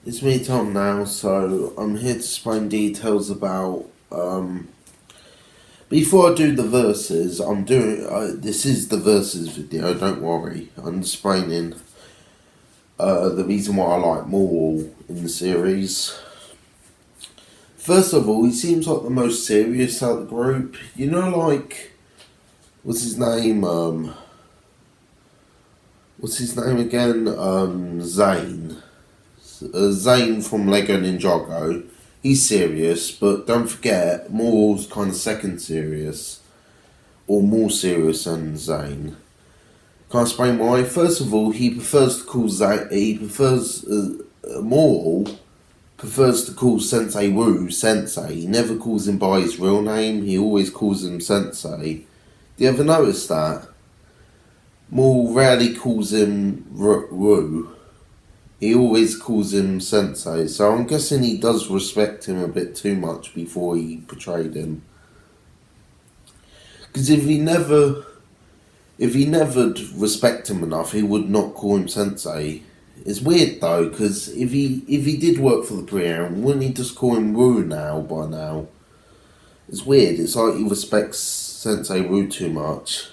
It's me, Tom, now, so I'm here to explain details about. Before I do the verses, this is the verses video, don't worry. I'm explaining the reason why I like Morro in the series. First of all, he seems like the most serious out of the group. You know, like. What's his name? What's his name again? Zane. Zane from Lego Ninjago. He's serious, but don't forget, Morro's kind of second serious, or more serious than Zane. Can I explain why? First of all, he prefers to call Morro prefers to call Sensei Wu Sensei. He never calls him by his real name. He always calls him Sensei. Do you ever notice that? Morro rarely calls him Wu. He always calls him Sensei, so I'm guessing he does respect him a bit too much before he betrayed him. Because if he never respect him enough, he would not call him Sensei. It's weird though, because if he did work for the Pre-Aaron, wouldn't he just call him Wu now by now? It's weird. It's like he respects Sensei Wu too much.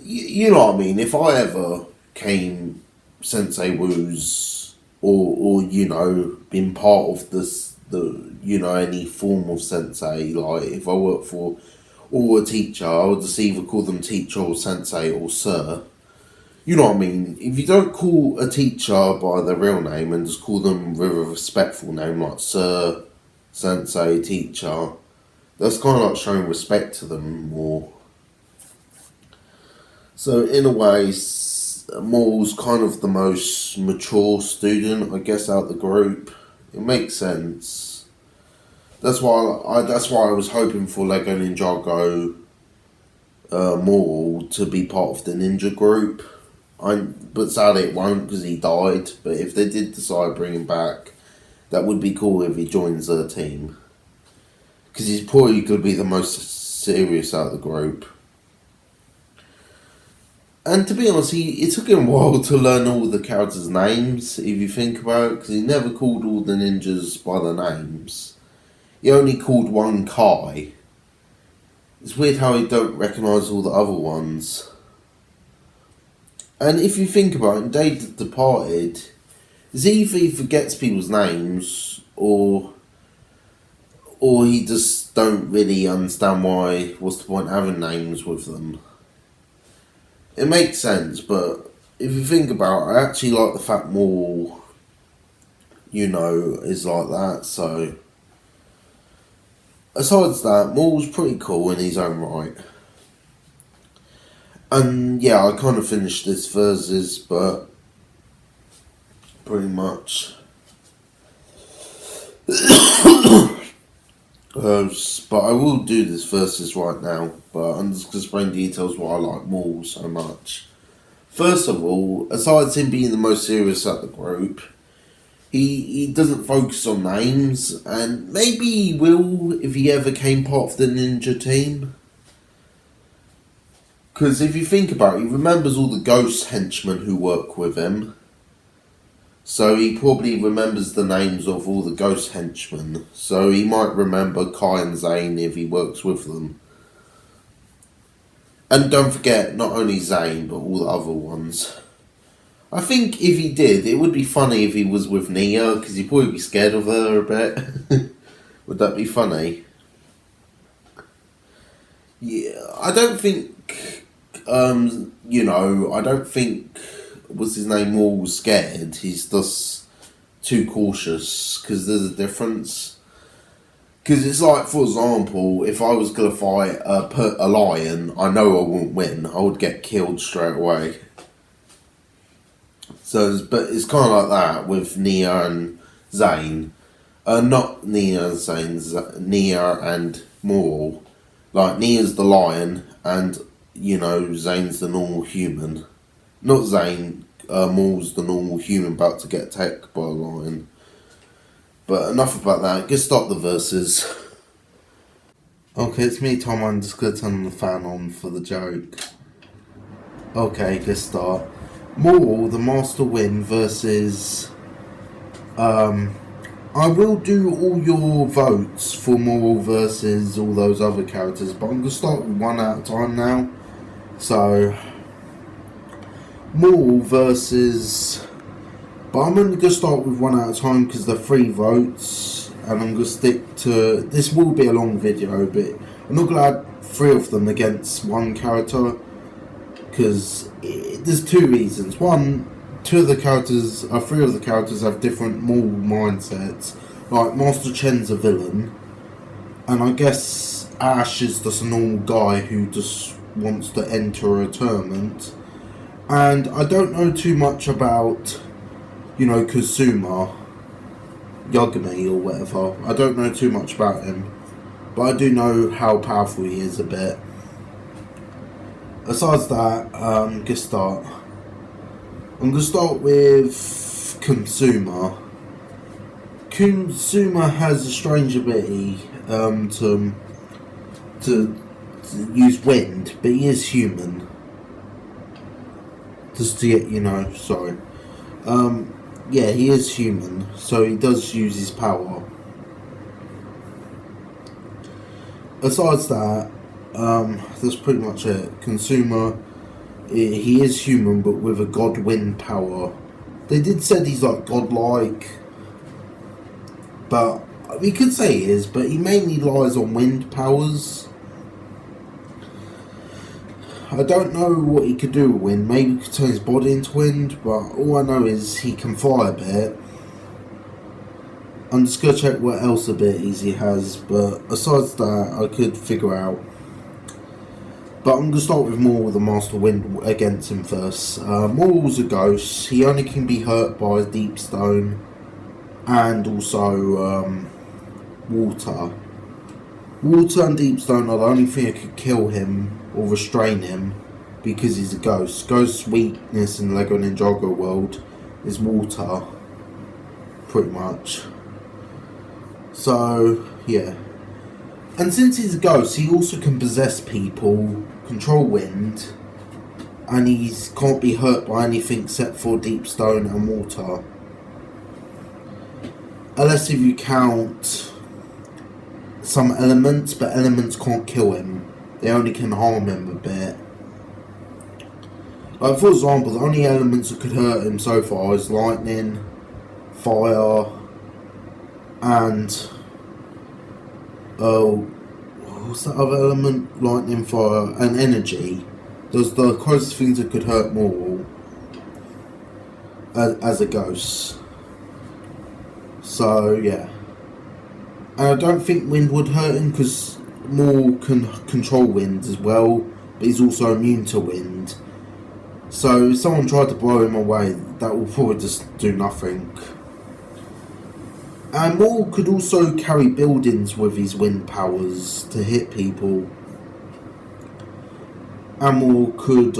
You know what I mean? If I ever came Sensei Wu's or been part of any form of sensei, like if I worked for or a teacher, I would just either call them teacher or sensei or sir. You know what I mean? If you don't call a teacher by their real name and just call them with a respectful name like sir, sensei, teacher, that's kind of like showing respect to them more. So in a way, Morro's kind of the most mature student, I guess, out of the group. It makes sense. That's why I was hoping for Lego Ninjago Morro to be part of the ninja group. But sadly it won't because he died. But if they did decide to bring him back, that would be cool if he joins their team. Because he's probably going to be the most serious out of the group. And to be honest, it took him a while to learn all the characters' names, if you think about it, because he never called all the ninjas by their names. He only called one Kai. It's weird how he don't recognise all the other ones. And if you think about it, in Day Departed, it's either he forgets people's names, or he just don't really understand what's the point of having names with them. It makes sense, but if you think about it, I actually like the fact Morro, is like that, so. Besides that, Morro's pretty cool in his own right. And yeah, I kind of finished this verses, but pretty much. But I will do this verses right now, but I'm just going to explain details why I like Morro so much. First of all, aside him being the most serious at the group, he doesn't focus on names, and maybe he will if he ever came part of the ninja team. Because if you think about it, he remembers all the ghost henchmen who work with him. So he probably remembers the names of all the ghost henchmen. So he might remember Kai and Zane if he works with them. And don't forget, not only Zane, but all the other ones. I think if he did, it would be funny if he was with Nia, because he'd probably be scared of her a bit. Would that be funny? Yeah, I don't think, I don't think, what's his name, Morro scared. He's just too cautious, because there's a difference. Because it's like, for example, if I was going to fight a lion, I know I wouldn't win. I would get killed straight away. But it's kind of like that with Nia and Zane. Not Nia and Zane, Nia and Morro. Like, Nia's the lion, and, Zane's the normal human. Not Zane, Morro's the normal human about to get attacked by a lion. But enough about that, let's start the verses. Okay, it's me, Tom, I'm just going to turn the fan on for the joke. Okay, let's start. Morro, the Master Win versus I will do all your votes for Morro versus all those other characters, but I'm going to start with one at a time now. So, Morro versus... But I'm only going to start with one at a time because they're 3 votes, and I'm going to stick to... This will be a long video, but I'm not going to add 3 of them against one character, because there's 2 reasons. One, 3 of the characters have different moral mindsets. Like, Master Chen's a villain, and I guess Ash is just a normal guy who just wants to enter a tournament. And I don't know too much about, you know, Kazuma, Yagami or whatever. I don't know too much about him, but I do know how powerful he is a bit. Besides that, I'm going to start with Kazuma. Kazuma has a strange ability to use wind, but he is human. Just to get, you know, sorry. Yeah, he is human, so he does use his power. Besides that, that's pretty much it. Kazuma, he is human, but with a god wind power. They did say he's like godlike, but we could say he is, but he mainly relies on wind powers. I don't know what he could do with wind. Maybe he could turn his body into wind, but all I know is he can fly a bit. I'm just going to check what else abilities he has, but besides that, I could figure out. But I'm going to start with Morro, the Master Wind, against him first. Morro's a ghost. He only can be hurt by deep stone and also water. Water and deep stone are the only thing that could kill him or restrain him, because he's a ghost. Ghost's weakness in the Lego Ninjago world is water, pretty much. So, yeah. And since he's a ghost, he also can possess people, control wind, and he can't be hurt by anything except for deep stone and water. Unless if you count some elements, but elements can't kill him. They only can harm him a bit. Like, for example, the only elements that could hurt him so far is lightning, fire, and what's that other element? Lightning, fire, and energy. Those are the closest things that could hurt Morro as a ghost. So yeah, and I don't think wind would hurt him because Morro can control wind as well, but he's also immune to wind. So if someone tried to blow him away, that will probably just do nothing. And Morro could also carry buildings with his wind powers to hit people. And Morro could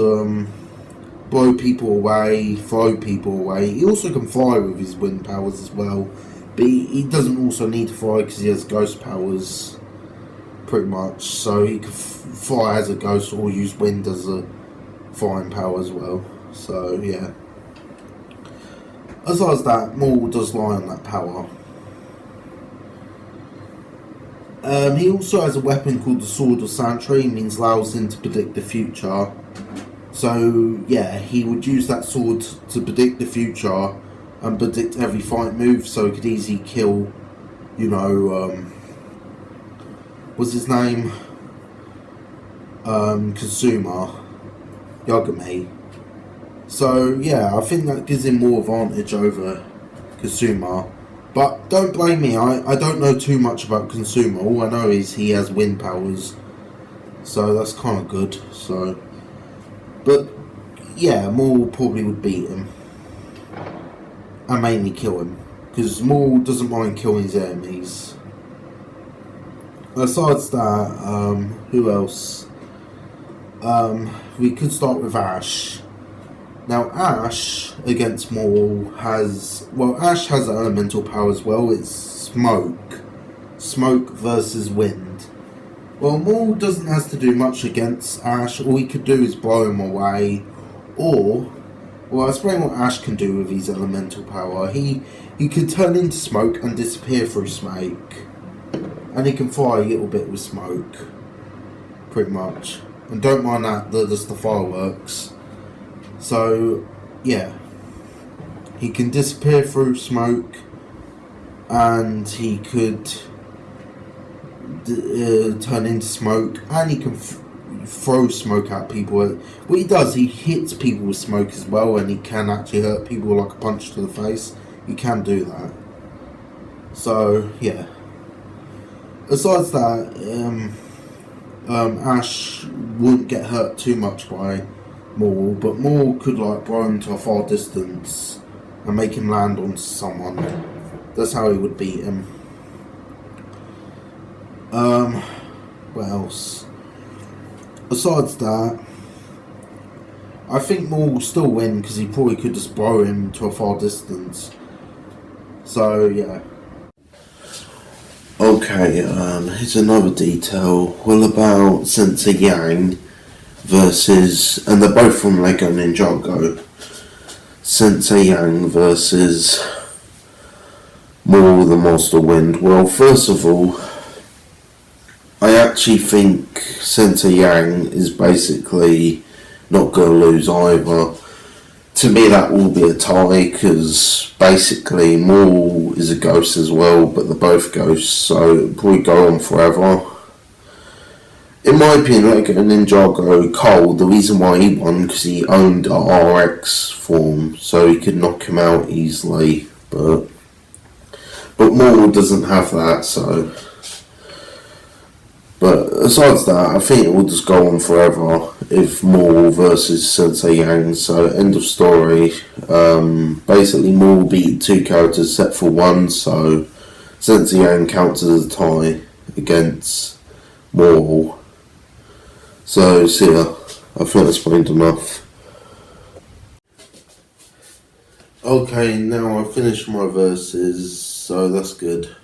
blow people away, throw people away. He also can fly with his wind powers as well. But he doesn't also need to fly because he has ghost powers, pretty much. So he can fly as a ghost or use wind as a flying power as well. So yeah. Besides that, Morro does lie on that power. He also has a weapon called the Sword of Sentry, means allows him to predict the future. So yeah, he would use that sword to predict the future and predict every fight move, so he could easily kill, you know, what's his name? Kazuma, Yagami. So yeah, I think that gives him more advantage over Kazuma. But don't blame me, I don't know too much about Kazuma. All I know is he has wind powers, so that's kind of good. So, but yeah, Morro probably would beat him and mainly kill him, because Morro doesn't mind killing his enemies. Besides that, who else? We could start with Ash. Now Ash against Morro has, well, Ash has an elemental power as well. It's smoke. Smoke versus wind. Well, Morro doesn't have to do much against Ash. All he could do is blow him away, or Well, I'll explain what Ash can do with his elemental power. He can turn into smoke and disappear through smoke. And he can fly a little bit with smoke. Pretty much. And don't mind that, there's the fireworks. So, yeah. He can disappear through smoke. And he could turn into smoke. And he can throw smoke at people. What he does, he hits people with smoke as well, and he can actually hurt people like a punch to the face. He can do that. So yeah. Besides that, Ash wouldn't get hurt too much by Morro, but Morro could like blow him to a far distance and make him land on someone. That's how he would beat him. What else? Besides that, I think Morro will still win because he probably could just blow him to a far distance. So yeah. Okay, here's another detail. Well, about Sensei Yang versus, and they're both from Lego Ninjago. Sensei Yang versus Morro the Master Wind. Well, first of all, I actually think Sensei Yang is basically not going to lose either. To me, that will be a tie, because basically Morro is a ghost as well, but they're both ghosts, so it'll probably go on forever. In my opinion, like Ninjago Cole, the reason why he won, because he owned a RX form, so he could knock him out easily, but Morro doesn't have that, so. But besides that, I think it will just go on forever if Morro versus Sensei Yang. So end of story. Basically, Morro beat two characters except for one, so Sensei Yang counts as a tie against Morro. So see ya. I think I explained enough. Okay, now I've finished my verses, so that's good.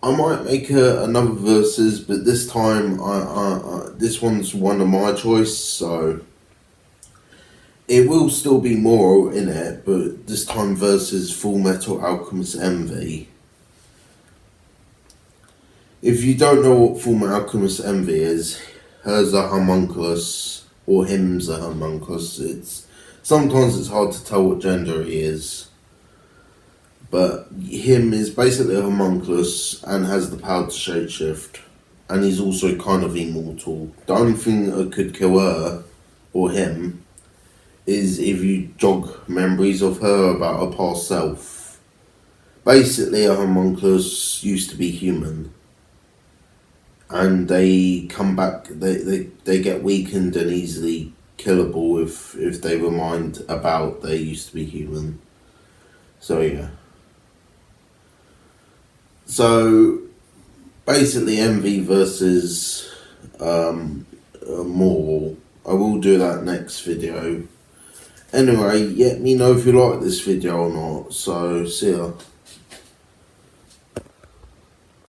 I might make another verses, but this time this one's one of my choice, so it will still be Morro in it, but this time versus Full Metal Alchemist Envy. If you don't know what Full Metal Alchemist Envy is, her's a homunculus, or him's a homunculus. Sometimes it's hard to tell what gender he is. But him is basically a homunculus and has the power to shapeshift. And he's also kind of immortal. The only thing that could kill her, or him, is if you jog memories of her about her past self. Basically, a homunculus used to be human. And they come back, they get weakened and easily killable if they remind about they used to be human. So yeah. So, basically Envy versus Morro. I will do that next video. Anyway, let me know if you like this video or not. So, see ya.